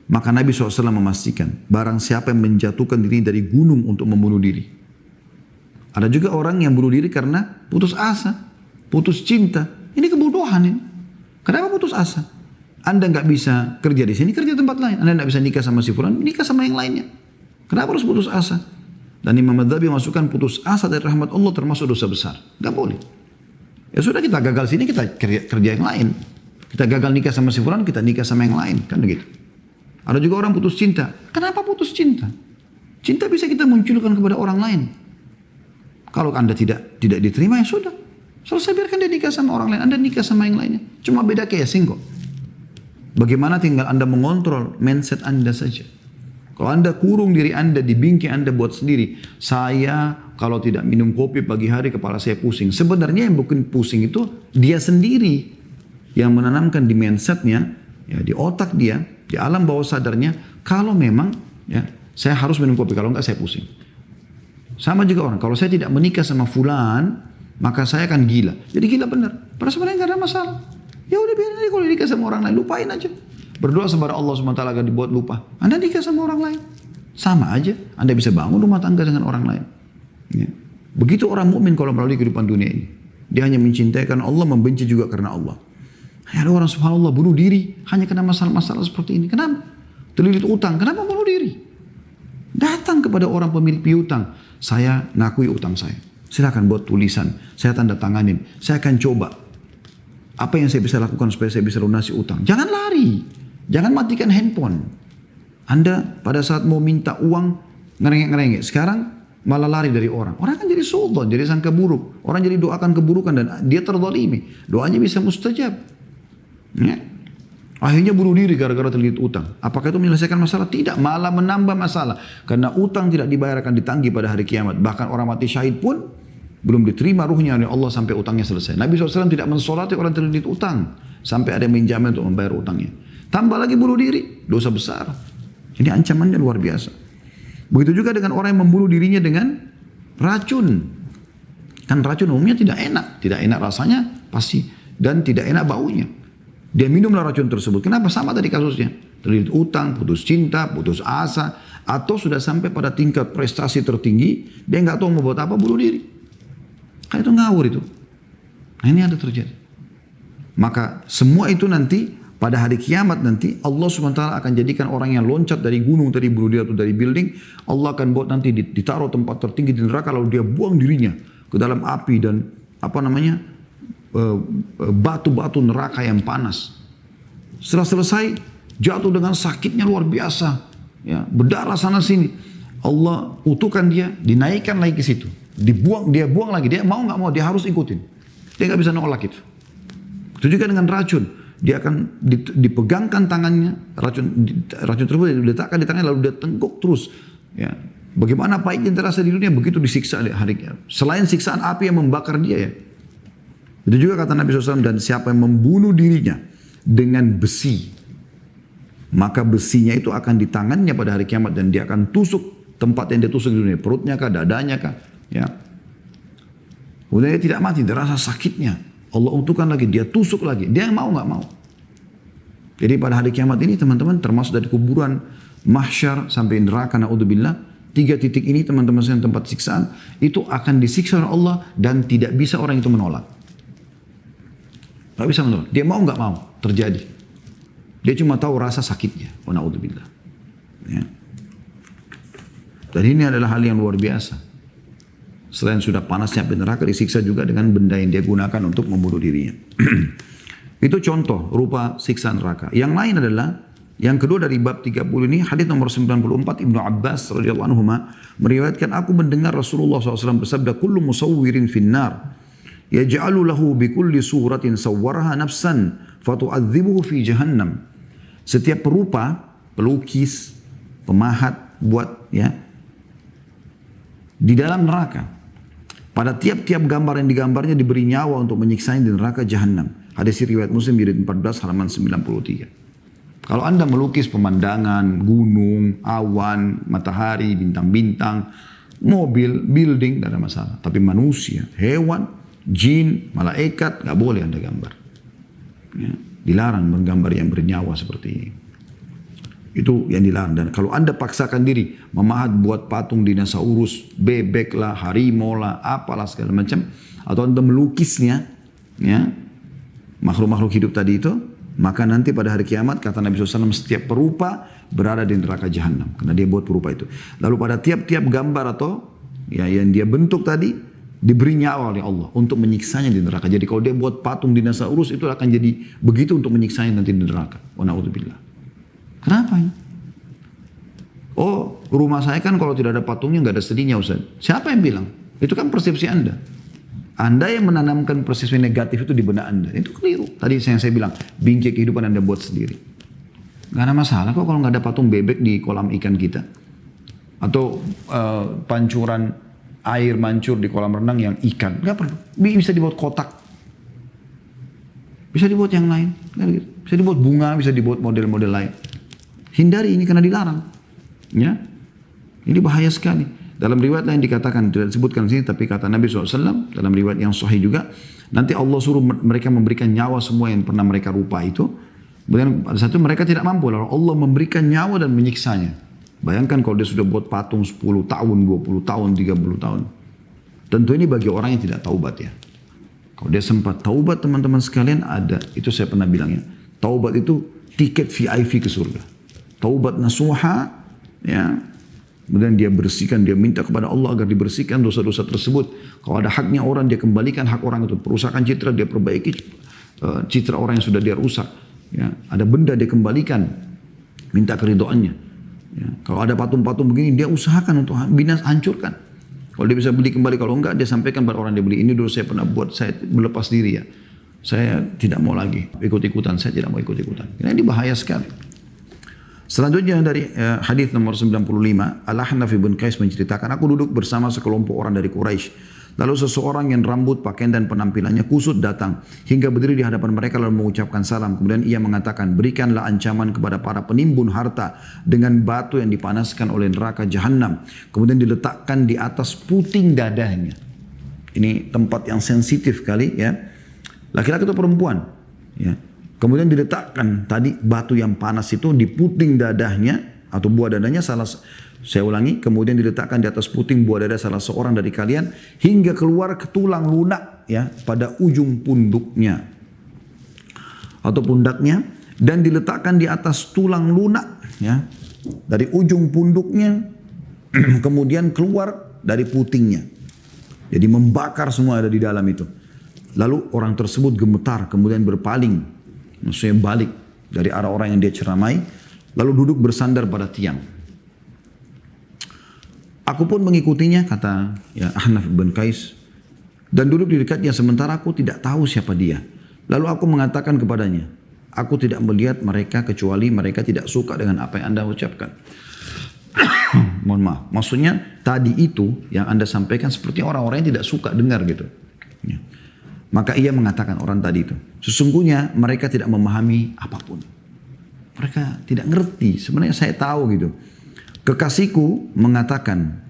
Maka Nabi SAW memastikan. Barang siapa yang menjatuhkan diri dari gunung untuk membunuh diri. Ada juga orang yang bunuh diri karena putus asa. Putus cinta. Ini kebodohan ini. Kenapa putus asa? Anda nggak bisa kerja di sini, kerja tempat lain. Anda nggak bisa nikah sama si fulan, nikah sama yang lainnya. Kenapa harus putus asa? Dan Imam Madzhabi masukkan putus asa dari rahmat Allah termasuk dosa besar. Gak boleh. Ya sudah, kita gagal sini, kita kerja yang lain. Kita gagal nikah sama si fulan, kita nikah sama yang lain. Kan begitu. Ada juga orang putus cinta. Kenapa putus cinta? Cinta bisa kita munculkan kepada orang lain. Kalau Anda tidak diterima, ya sudah. Selesai, biarkan dia nikah sama orang lain. Anda nikah sama yang lainnya. Cuma beda casing kok. Bagaimana tinggal Anda mengontrol mindset Anda saja. Kalau Anda kurung diri Anda di bingkai Anda buat sendiri. Saya kalau tidak minum kopi pagi hari kepala saya pusing. Sebenarnya yang bikin pusing itu dia sendiri. Yang menanamkan di mindsetnya, ya, di otak dia, di alam bawah sadarnya. Kalau memang ya saya harus minum kopi, kalau enggak saya pusing. Sama juga orang, kalau saya tidak menikah sama fulan, maka saya akan gila. Jadi gila benar. Padahal sebenarnya enggak ada masalah. Ya udah, biarin aja kalau nikah sama orang lain, lupain aja. Berdoa kepada Allah SWT agar dibuat lupa. Anda nikah sama orang lain. Sama aja. Anda bisa bangun rumah tangga dengan orang lain. Ya. Begitu orang mukmin kalau melalui kehidupan dunia ini. Dia hanya mencintai karena Allah, membenci juga karena Allah. Ada orang subhanallah bunuh diri hanya karena masalah-masalah seperti ini. Kenapa? Terlilit utang. Kenapa bunuh diri? Datang kepada orang pemilik piutang. Saya ngakui utang saya. Silakan buat tulisan. Saya tanda tanganin. Saya akan coba. Apa yang saya bisa lakukan supaya saya bisa lunasi utang. Jangan lari. Jangan matikan handphone. Anda pada saat mau minta uang ngerengek-ngerengek. Sekarang malah lari dari orang. Orang kan jadi sultan, jadi sangka buruk. Orang jadi doakan keburukan dan dia terzalimi. Doanya bisa mustajab. Ya. Akhirnya bunuh diri gara-gara terlilit utang. Apakah itu menyelesaikan masalah? Tidak, malah menambah masalah. Karena utang tidak dibayar akan ditagih pada hari kiamat. Bahkan orang mati syahid pun belum diterima ruhnya oleh Allah sampai utangnya selesai. Nabi SAW tidak mensolati orang terlilit utang. Sampai ada yang menjamin untuk membayar utangnya. Tambah lagi bunuh diri, dosa besar. Ini ancamannya luar biasa. Begitu juga dengan orang yang membunuh dirinya dengan racun. Kan racun umumnya tidak enak rasanya pasti, dan tidak enak baunya. Dia minumlah racun tersebut. Kenapa? Sama tadi kasusnya. Terlilit utang, putus cinta, putus asa, atau sudah sampai pada tingkat prestasi tertinggi, dia nggak tahu mau buat apa, bunuh diri. Kan itu ngawur itu. Nah, ini ada terjadi. Maka semua itu nanti pada hari kiamat nanti Allah SWT akan jadikan orang yang loncat dari gunung tadi bunuh diri atau dari building. Allah akan buat nanti ditaruh tempat tertinggi di neraka, lalu dia buang dirinya ke dalam api dan batu-batu neraka yang panas. Setelah selesai jatuh dengan sakitnya luar biasa, ya, berdarah sana sini. Allah utuhkan dia, dinaikkan lagi ke situ, dia buang lagi. Dia mau nggak mau, dia harus ikutin. Dia nggak bisa nolak itu. Itu juga dengan racun. Dia akan dipegangkan tangannya, racun tersebut diletakkan di tangannya, lalu dia tenggok terus. Ya. Bagaimana pahitnya terasa di dunia, begitu disiksa di hari kiamat. Selain siksaan api yang membakar dia, ya. Itu juga kata Nabi SAW, dan siapa yang membunuh dirinya dengan besi, maka besinya itu akan di tangannya pada hari kiamat, dan dia akan tusuk tempat yang dia tusuk di dunia, perutnya kah, dadanya kah, ya. Kemudian dia tidak mati, dia rasa sakitnya. Allah untukkan lagi, dia tusuk lagi. Dia mau nggak mau. Jadi pada hari kiamat ini teman-teman, termasuk dari kuburan, mahsyar sampai neraka, na'udzubillah, 3 titik ini teman-teman sekalian, tempat siksaan, itu akan disiksa oleh Allah dan tidak bisa orang itu menolak. Nggak bisa menolak. Dia mau nggak mau, terjadi. Dia cuma tahu rasa sakitnya. Wa na'udzubillah. Ya. Dan ini adalah hal yang luar biasa. Selain sudah panasnya api neraka, disiksa juga dengan benda yang dia gunakan untuk membunuh dirinya. Itu contoh rupa siksa neraka. Yang lain adalah, yang kedua dari bab 30 ini, hadis nomor 94, Ibnu Abbas radhiyallahu anhu meriwayatkan, aku mendengar Rasulullah SAW bersabda, kullu musawwirin finnar, yaj'alu lahu bikulli suratin sawwaraha nafsan, fatu'adzibuhu fi jahannam. Setiap perupa, pelukis, pemahat, buat ya, di dalam neraka. Pada tiap-tiap gambar yang digambarnya diberi nyawa untuk menyiksanya di neraka jahanam. Hadis riwayat Muslim jilid 14 halaman 93. Kalau Anda melukis pemandangan, gunung, awan, matahari, bintang-bintang, mobil, building, tidak ada masalah. Tapi manusia, hewan, jin, malaikat, nggak boleh Anda gambar. Ya, dilarang menggambar yang bernyawa seperti ini. Itu yang dilarang. Dan kalau Anda paksakan diri memahat buat patung dinosaurus, bebek lah, harimau lah, apalah segala macam, atau Anda melukisnya, ya, makhluk-makhluk hidup tadi itu, maka nanti pada hari kiamat kata Nabi SAW setiap perupa berada di neraka jahanam karena dia buat perupa itu. Lalu pada tiap-tiap gambar atau ya yang dia bentuk tadi diberi nyawa oleh Allah untuk menyiksanya di neraka. Jadi kalau dia buat patung dinosaurus itu akan jadi begitu untuk menyiksanya nanti di neraka. Wa na'udzubillah. Kenapa ini? Oh, rumah saya kan kalau tidak ada patungnya nggak ada sedihnya Ustaz. Siapa yang bilang? Itu kan persepsi Anda. Anda yang menanamkan persepsi negatif itu di benak Anda. Itu keliru. Tadi yang saya bilang, bingkai kehidupan Anda buat sendiri. Gak ada masalah kok kalau nggak ada patung bebek di kolam ikan kita. Atau pancuran air mancur di kolam renang yang ikan. Gak perlu. Bisa dibuat kotak. Bisa dibuat yang lain. Bisa dibuat bunga, bisa dibuat model-model lain. Hindari ini karena dilarang. Ya, ini bahaya sekali. Dalam riwayat lain dikatakan, tidak disebutkan di sini, tapi kata Nabi SAW, dalam riwayat yang sahih juga, nanti Allah suruh mereka memberikan nyawa semua yang pernah mereka rupa itu. Kemudian pada satu mereka tidak mampu, lalu Allah memberikan nyawa dan menyiksanya. Bayangkan kalau dia sudah buat patung 10 tahun, 20 tahun, 30 tahun. Tentu ini bagi orang yang tidak taubat ya. Kalau dia sempat taubat teman-teman sekalian ada, itu saya pernah bilang ya. Taubat itu tiket VIP ke surga. Taubat nasuha, ya. Kemudian dia bersihkan, dia minta kepada Allah agar dibersihkan dosa-dosa tersebut. Kalau ada haknya orang, dia kembalikan hak orang itu. Perusakan citra, dia perbaiki citra orang yang sudah dia rusak. Ya, ada benda dia kembalikan, minta keridhoannya. Ya, kalau ada patung-patung begini, dia usahakan untuk hancurkan. Kalau dia bisa beli kembali, kalau enggak, dia sampaikan pada orang dia beli. Ini dulu saya pernah buat, saya melepas diri ya. Saya tidak mau lagi ikut-ikutan, saya tidak mau ikut-ikutan. Ini bahaya sekali. Selanjutnya dari hadis nomor 95, Al-Ahnaf bin Qais menceritakan, aku duduk bersama sekelompok orang dari Quraisy. Lalu seseorang yang rambut, pakaian dan penampilannya kusut datang hingga berdiri di hadapan mereka lalu mengucapkan salam. Kemudian ia mengatakan, berikanlah ancaman kepada para penimbun harta dengan batu yang dipanaskan oleh neraka jahanam. Kemudian diletakkan di atas puting dadanya. Ini tempat yang sensitif kali ya. Laki-laki atau perempuan. Ya. Kemudian diletakkan tadi batu yang panas itu di puting dadahnya atau buah dadanya saya ulangi, kemudian diletakkan di atas puting buah dada salah seorang dari kalian hingga keluar ke tulang lunak ya pada ujung punduknya atau pundaknya dan diletakkan di atas tulang lunak ya dari ujung punduknya kemudian keluar dari putingnya. Jadi membakar semua ada di dalam itu. Lalu orang tersebut gemetar kemudian berpaling. Maksudnya balik dari arah orang yang dia ceramai, lalu duduk bersandar pada tiang. Aku pun mengikutinya, kata ya Ahnaf bin Qais, dan duduk di dekatnya sementara aku tidak tahu siapa dia. Lalu aku mengatakan kepadanya, aku tidak melihat mereka kecuali mereka tidak suka dengan apa yang Anda ucapkan. Mohon maaf, maksudnya tadi itu yang Anda sampaikan seperti orang-orang yang tidak suka dengar gitu. Ya. Maka ia mengatakan orang tadi itu, sesungguhnya mereka tidak memahami apapun. Mereka tidak ngerti, sebenarnya saya tahu gitu. Kekasihku mengatakan,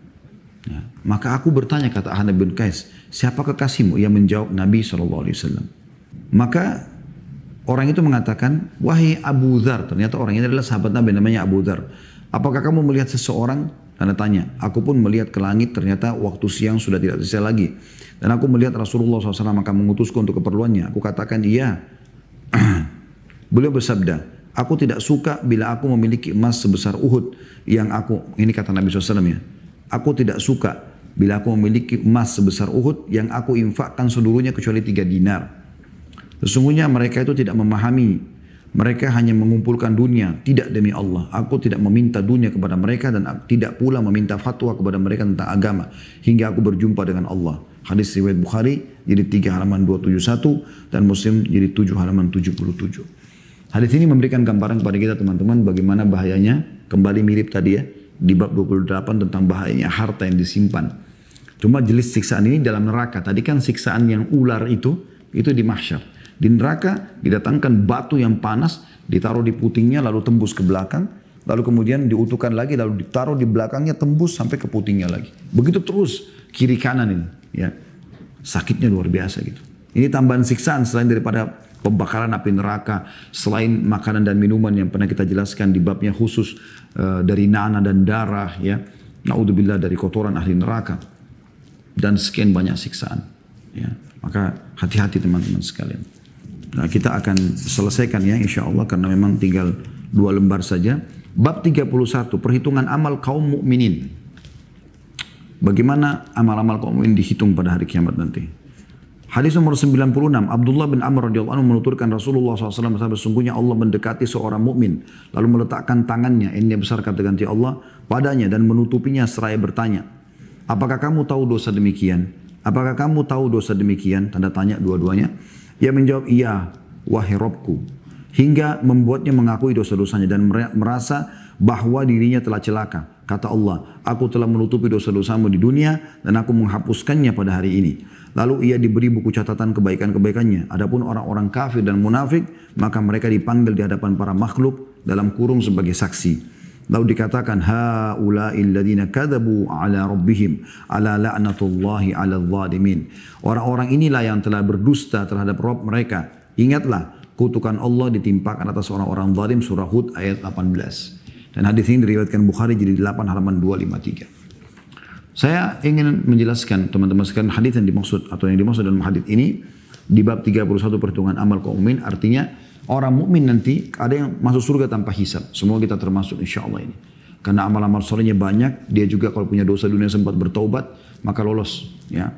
ya, maka aku bertanya kata Ahnaf bin Qais, siapa kekasihmu? Ia menjawab Nabi SAW. Maka orang itu mengatakan, wahai Abu Dhar, ternyata orang ini adalah sahabat Nabi namanya Abu Dhar. Apakah kamu melihat seseorang? Tanda tanya, aku pun melihat ke langit ternyata waktu siang sudah tidak tersisa lagi. Dan aku melihat Rasulullah SAW akan mengutusku untuk keperluannya. Aku katakan iya. Beliau bersabda, aku tidak suka bila aku memiliki emas sebesar Uhud. Ini kata Nabi SAW ya. Aku tidak suka bila aku memiliki emas sebesar Uhud yang aku infakkan seluruhnya kecuali 3 dinar. Sesungguhnya mereka itu tidak memahami. Mereka hanya mengumpulkan dunia, tidak demi Allah. Aku tidak meminta dunia kepada mereka dan tidak pula meminta fatwa kepada mereka tentang agama. Hingga aku berjumpa dengan Allah. Hadis riwayat Bukhari jadi 3 halaman 271 dan Muslim jadi 7 halaman 77. Hadis ini memberikan gambaran kepada kita teman-teman bagaimana bahayanya, kembali mirip tadi ya, di bab 28 tentang bahayanya harta yang disimpan. Cuma jenis siksaan ini dalam neraka. Tadi kan siksaan yang ular itu di mahsyar. Di neraka didatangkan batu yang panas, ditaruh di putingnya lalu tembus ke belakang. lalu kemudian diutuhkan lagi, lalu ditaruh di belakangnya tembus sampai ke putingnya lagi. Begitu terus kiri kanan ini, ya. Sakitnya luar biasa gitu. Ini tambahan siksaan selain daripada pembakaran api neraka, selain makanan dan minuman yang pernah kita jelaskan di babnya khusus dari nanah dan darah, ya. Naudzubillah dari kotoran ahli neraka dan sekian banyak siksaan, ya. Maka hati-hati teman-teman sekalian. Nah, kita akan selesaikan ya insya Allah karena memang tinggal 2 lembar saja. Bab 31, perhitungan amal kaum mukminin. Bagaimana amal-amal kaum mukminin dihitung pada hari kiamat nanti. Hadis nomor 96, Abdullah bin Amr radhiyallahu anhu menuturkan Rasulullah SAW bersabda, sesungguhnya Allah mendekati seorang mukmin lalu meletakkan tangannya, ini besar kata ganti Allah, padanya dan menutupinya seraya bertanya, apakah kamu tahu dosa demikian? Apakah kamu tahu dosa demikian? Tanda tanya dua-duanya. Ia menjawab, iya, wahai Rabbku. Hingga membuatnya mengakui dosa-dosanya dan merasa bahwa dirinya telah celaka. Kata Allah, aku telah menutupi dosa-dosamu di dunia dan aku menghapuskannya pada hari ini. Lalu ia diberi buku catatan kebaikan-kebaikannya. Adapun orang-orang kafir dan munafik, maka mereka dipanggil di hadapan para makhluk dalam kurung sebagai saksi. Lalu dikatakan, haula'il ladzina kadzabu ala rabbihim ala la'natullahi 'alal zalimin. Orang-orang inilah yang telah berdusta terhadap Rabb mereka. Ingatlah, kutukan Allah ditimpakan atas orang-orang zalim, surah Hud ayat 18. Dan hadis ini diriwayatkan Bukhari jadi 8 halaman 253. Saya ingin menjelaskan teman-teman sekalian hadis yang dimaksud atau yang dimaksud dalam hadis ini di bab 31 perhitungan amal kaum mukmin, artinya orang mukmin nanti ada yang masuk surga tanpa hisab. Semua kita termasuk insya Allah ini. Karena amal-amal solehnya banyak, dia juga kalau punya dosa dunia sempat bertaubat, maka lolos. Ya.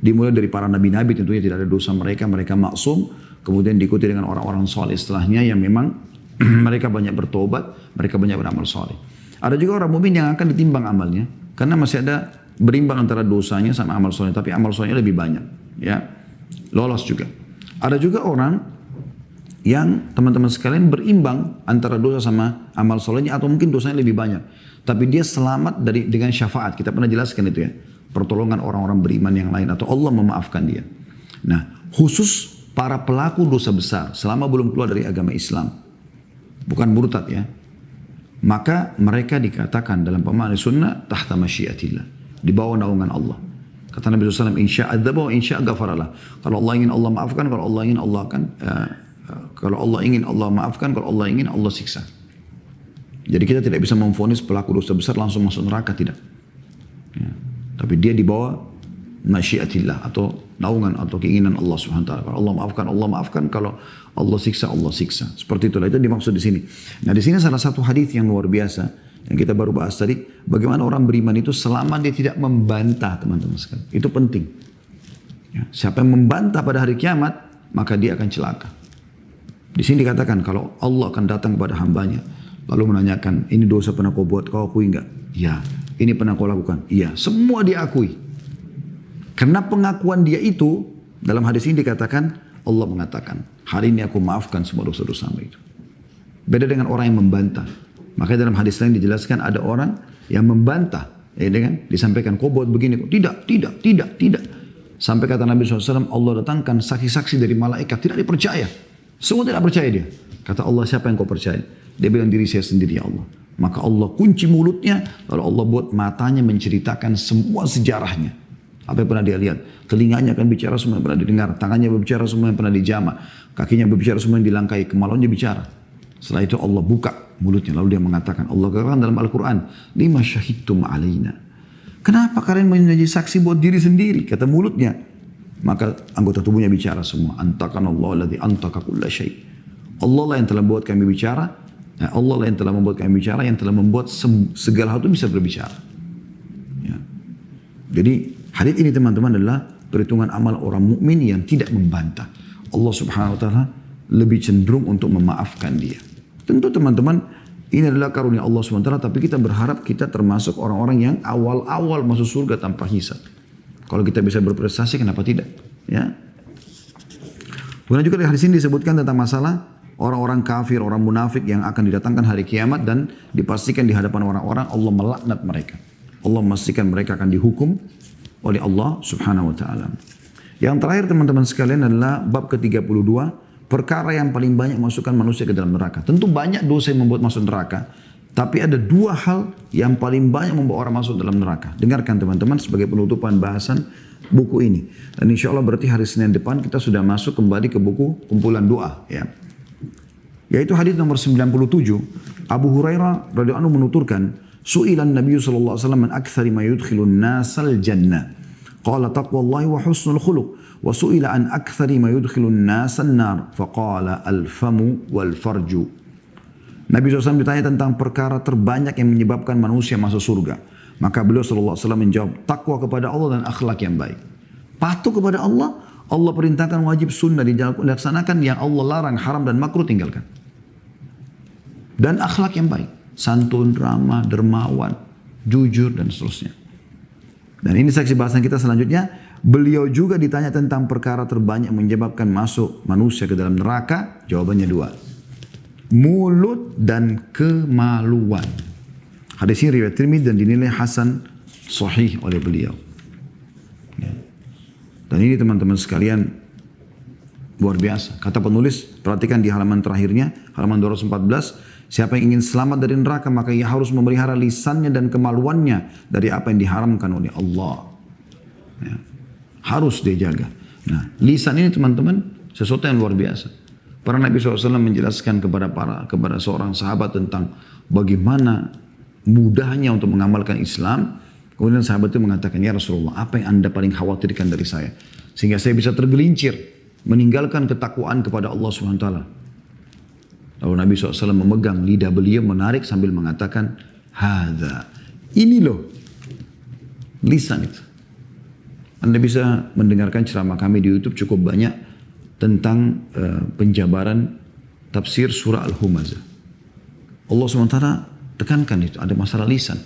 Dimulai dari para nabi-nabi tentunya tidak ada dosa mereka, mereka maksum. Kemudian diikuti dengan orang-orang soleh setelahnya yang memang mereka banyak bertaubat, mereka banyak beramal soleh. Ada juga orang mukmin yang akan ditimbang amalnya, karena masih ada berimbang antara dosanya sama amal soleh, tapi amal solehnya lebih banyak. Ya. Lolos juga. Ada juga orang yang teman-teman sekalian berimbang antara dosa sama amal solehnya atau mungkin dosanya lebih banyak. Tapi dia selamat dengan syafaat. Kita pernah jelaskan itu ya. Pertolongan orang-orang beriman yang lain atau Allah memaafkan dia. Nah, khusus para pelaku dosa besar selama belum keluar dari agama Islam. Bukan murtad ya. Maka mereka dikatakan dalam pemahaman sunnah tahta masyiatillah. Di bawah naungan Allah. Kata Nabi SAW, insya adzaba wa insya ghafaralah. Kalau Allah ingin Allah maafkan, kalau Allah ingin Allah akan kalau Allah ingin Allah maafkan, kalau Allah ingin Allah siksa. Jadi kita tidak bisa memvonis pelaku dosa besar langsung masuk neraka, tidak. Ya. Tapi dia di bawah masyiatillah atau naungan atau keinginan Allah Subhanahu wa taala. Kalau Allah maafkan, kalau Allah siksa, Allah siksa. Seperti itulah itu dimaksud di sini. Nah, di sini salah satu hadis yang luar biasa yang kita baru bahas tadi, bagaimana orang beriman itu selama dia tidak membantah, teman-teman sekalian. Itu penting. Ya. Siapa yang membantah pada hari kiamat, maka dia akan celaka. Di sini dikatakan kalau Allah akan datang kepada hambanya lalu menanyakan, ini dosa pernah kau buat, kau akui enggak? Iya. Ini pernah kau lakukan? Iya. Semua dia akui. Karena pengakuan dia itu dalam hadis ini dikatakan Allah mengatakan, hari ini aku maafkan semua dosa-dosamu itu. Beda dengan orang yang membantah. Makanya dalam hadis lain dijelaskan ada orang yang membantah, ya kan? Disampaikan kau buat begini, tidak. Sampai kata Nabi SAW, Allah datangkan saksi-saksi dari malaikat, tidak dipercaya. Semua tidak percaya dia. Kata Allah, siapa yang kau percaya? Dia bilang, diri saya sendiri ya Allah. Maka Allah kunci mulutnya, lalu Allah buat matanya menceritakan semua sejarahnya. Apa yang pernah dia lihat. Telinganya akan bicara semua yang pernah didengar. Tangannya berbicara semua yang pernah dijama. Kakinya berbicara semua yang dilangkai. Kemaluannya bicara. Setelah itu Allah buka mulutnya. Lalu dia mengatakan, Allah katakan dalam Al-Quran, lima syahidtum alaina. Kenapa kalian menjadi saksi buat diri sendiri? Kata mulutnya. Maka anggota tubuhnya bicara semua. Antakan Allah alladhi antaka kulla syai'. Allah lah yang telah membuat kami bicara. Allah lah yang telah membuat kami bicara. Yang telah membuat segala hal itu bisa berbicara. Ya. Jadi hadits ini teman-teman adalah perhitungan amal orang mukmin yang tidak membantah. Allah Subhanahu wa taala lebih cenderung untuk memaafkan dia. Tentu teman-teman ini adalah karunia Allah Subhanahu wa taala, tapi kita berharap kita termasuk orang-orang yang awal-awal masuk surga tanpa hisab. Kalau kita bisa berprestasi, kenapa tidak? Ya. Kemudian juga di hadis ini disebutkan tentang masalah orang-orang kafir, orang munafik yang akan didatangkan hari kiamat dan dipastikan di hadapan orang-orang Allah melaknat mereka. Allah memastikan mereka akan dihukum oleh Allah Subhanahu wa taala. Yang terakhir teman-teman sekalian adalah bab ke-32, perkara yang paling banyak masukkan manusia ke dalam neraka. Tentu banyak dosa yang membuat masuk neraka. Tapi ada dua hal yang paling banyak membawa orang masuk dalam neraka. Dengarkan teman-teman sebagai penutupan bahasan buku ini. Dan insya Allah berarti hari Senin depan kita sudah masuk kembali ke buku kumpulan doa. Ya. Yaitu hadis nomor 97. Abu Hurairah radhiyallahu anhu menuturkan, Su'ilan Nabi sallallahu alaihi wasallam an aktsari ma yudkhilun nasal jannah. Qala taqwallahi wa husnul khuluq. Wa su'ila an aktsari ma yudkhilun nasal nar. Faqala al-famu wal farju. Nabi SAW ditanya tentang perkara terbanyak yang menyebabkan manusia masuk surga. Maka beliau SAW menjawab, takwa kepada Allah dan akhlak yang baik. Patuh kepada Allah, Allah perintahkan wajib sunnah dilaksanakan, yang Allah larang haram dan makruh tinggalkan. Dan akhlak yang baik, santun, ramah, dermawan, jujur dan seterusnya. Dan ini saksi bahasan kita selanjutnya. Beliau juga ditanya tentang perkara terbanyak menyebabkan masuk manusia ke dalam neraka. Jawabannya dua. Mulut dan kemaluan. Hadis ini riwayat Tirmidzi dan dinilai hasan sahih oleh beliau. Ya. Dan ini teman-teman sekalian luar biasa. Kata penulis, perhatikan di halaman terakhirnya, halaman 214, siapa yang ingin selamat dari neraka maka ia harus memelihara lisannya dan kemaluannya dari apa yang diharamkan oleh Allah. Ya. Harus dia jaga. Nah, lisan ini teman-teman sesuatu yang luar biasa. Para Nabi SAW menjelaskan kepada seorang sahabat tentang bagaimana mudahnya untuk mengamalkan Islam. Kemudian sahabat itu mengatakan, ya Rasulullah, apa yang anda paling khawatirkan dari saya? Sehingga saya bisa tergelincir, meninggalkan ketakwaan kepada Allah SWT. Lalu Nabi SAW memegang lidah beliau, menarik sambil mengatakan, hadza, ini loh, lisan itu. Anda bisa mendengarkan ceramah kami di YouTube cukup banyak tentang penjabaran tafsir surah Al-Humazah. Allah SWT tekankan itu, ada masalah lisan.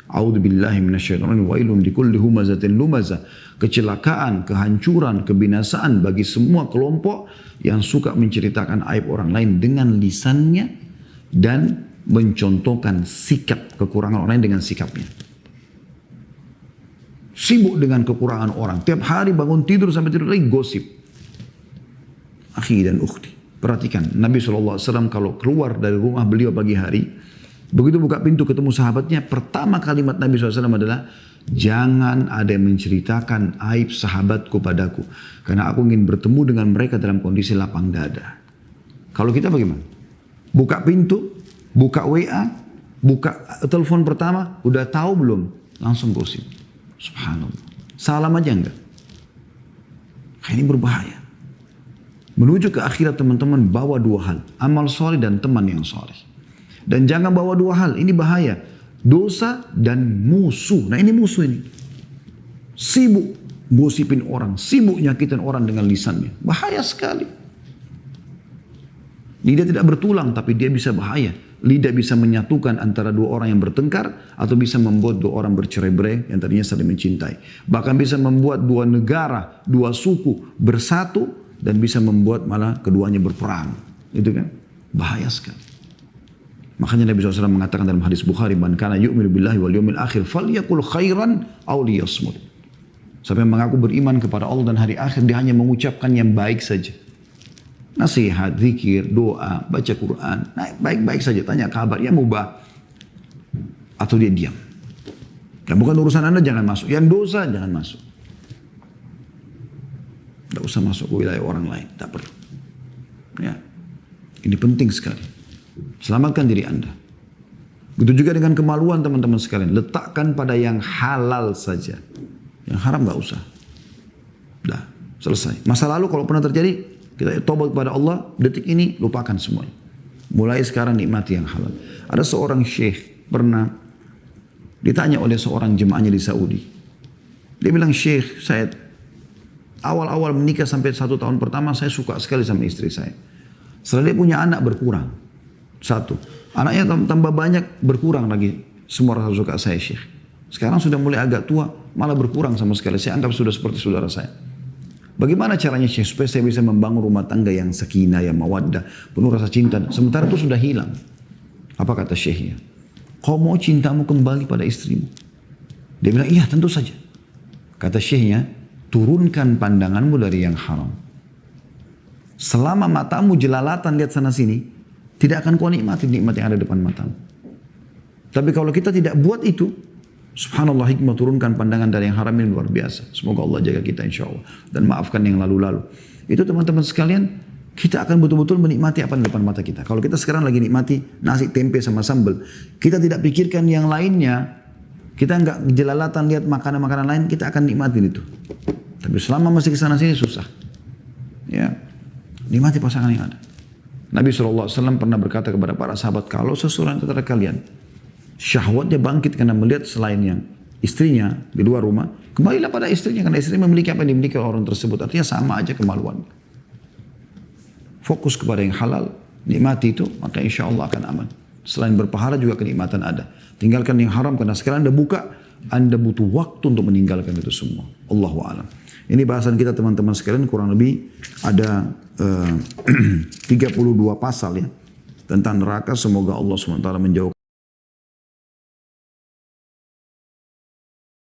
A'udzubillahi minasyaitonir wailun likulli humazatin lumazah. Kecelakaan, kehancuran, kebinasaan bagi semua kelompok yang suka menceritakan aib orang lain dengan lisannya dan mencontohkan sikap kekurangan orang lain dengan sikapnya. Sibuk dengan kekurangan orang. Tiap hari bangun tidur sampai tidur lagi gosip. Akhi dan ukhti, perhatikan Nabi SAW kalau keluar dari rumah beliau pagi hari, begitu buka pintu ketemu sahabatnya, pertama kalimat Nabi SAW adalah, jangan ada yang menceritakan aib sahabatku padaku, karena aku ingin bertemu dengan mereka dalam kondisi lapang dada. Kalau kita bagaimana? Buka pintu, buka WA, buka telepon pertama, udah tahu belum? Langsung gosip. Subhanallah. Salam aja enggak? Ini berbahaya. Menuju ke akhirat teman-teman bawa dua hal. Amal soleh dan teman yang soleh. Dan jangan bawa dua hal. Ini bahaya. Dosa dan musuh. Nah ini musuh ini. Sibuk gosipin orang. Sibuk nyakitin orang dengan lisannya. Bahaya sekali. Lidah tidak bertulang tapi dia bisa bahaya. Lidah bisa menyatukan antara dua orang yang bertengkar. Atau bisa membuat dua orang bercerai-berai yang tadinya saling mencintai. Bahkan bisa membuat dua negara, dua suku bersatu. Dan bisa membuat malah keduanya berperang. Itu kan bahaya sekali. Makanya Nabi SAW mengatakan dalam hadis Bukhari, man kana yu'minu billahi wal yawmil akhir falyakul khairan aw liyasmut. Siapa yang mengaku beriman kepada Allah dan hari akhir, dia hanya mengucapkan yang baik saja. Nasihat, zikir, doa, baca Quran, nah, baik-baik saja. Tanya kabar, ya mubah. Atau dia diam. Yang bukan urusan Anda jangan masuk. Yang dosa jangan masuk. Tidak usah masuk ke wilayah orang lain. Tak perlu. Ya. Ini penting sekali. Selamatkan diri Anda. Begitu juga dengan kemaluan teman-teman sekalian. Letakkan pada yang halal saja. Yang haram gak usah. Dah. Selesai. Masa lalu kalau pernah terjadi, kita tobat kepada Allah. Detik ini lupakan semuanya. Mulai sekarang nikmati yang halal. Ada seorang syekh pernah ditanya oleh seorang jemaahnya di Saudi. Dia bilang, syekh, saya awal-awal menikah sampai 1 tahun pertama saya suka sekali sama istri saya. Setelah dia punya anak berkurang. 1. Anaknya tambah banyak berkurang lagi semua rasa suka saya syekh. Sekarang sudah mulai agak tua malah berkurang sama sekali. Saya anggap sudah seperti saudara saya. Bagaimana caranya syekh supaya saya bisa membangun rumah tangga yang sakinah, yang mawaddah, penuh rasa cinta. Sementara itu sudah hilang. Apa kata syekhnya? Kau mau cintamu kembali pada istrimu? Dia bilang iya tentu saja. Kata syekhnya, turunkan pandanganmu dari yang haram. Selama matamu jelalatan lihat sana sini, tidak akan kau nikmati nikmat yang ada depan matamu. Tapi kalau kita tidak buat itu, subhanallah, hikmah turunkan pandangan dari yang haram ini luar biasa. Semoga Allah jaga kita insya Allah. Dan maafkan yang lalu-lalu. Itu teman-teman sekalian, kita akan betul-betul menikmati apa di depan mata kita. Kalau kita sekarang lagi nikmati nasi tempe sama sambal, kita tidak pikirkan yang lainnya, kita nggak jelalatan lihat makanan-makanan lain, kita akan nikmatin itu. Tapi selama masih kesana sini susah. Ya, nikmati pasangan yang ada. Nabi SAW pernah berkata kepada para sahabat, kalau seseorang antara kalian syahwatnya bangkit karena melihat selain yang istrinya di luar rumah, kembalilah pada istrinya, karena istrinya memiliki apa yang dimiliki oleh orang tersebut. Artinya sama aja kemaluan. Fokus kepada yang halal, nikmati itu, maka insya Allah akan aman. Selain berpahala juga kenikmatan ada. Tinggalkan yang haram, karena sekarang Anda buka, Anda butuh waktu untuk meninggalkan itu semua. Allahu a'lam. Ini bahasan kita teman-teman sekalian, kurang lebih ada 32 pasal ya tentang neraka. Semoga Allah SWT menjauhkan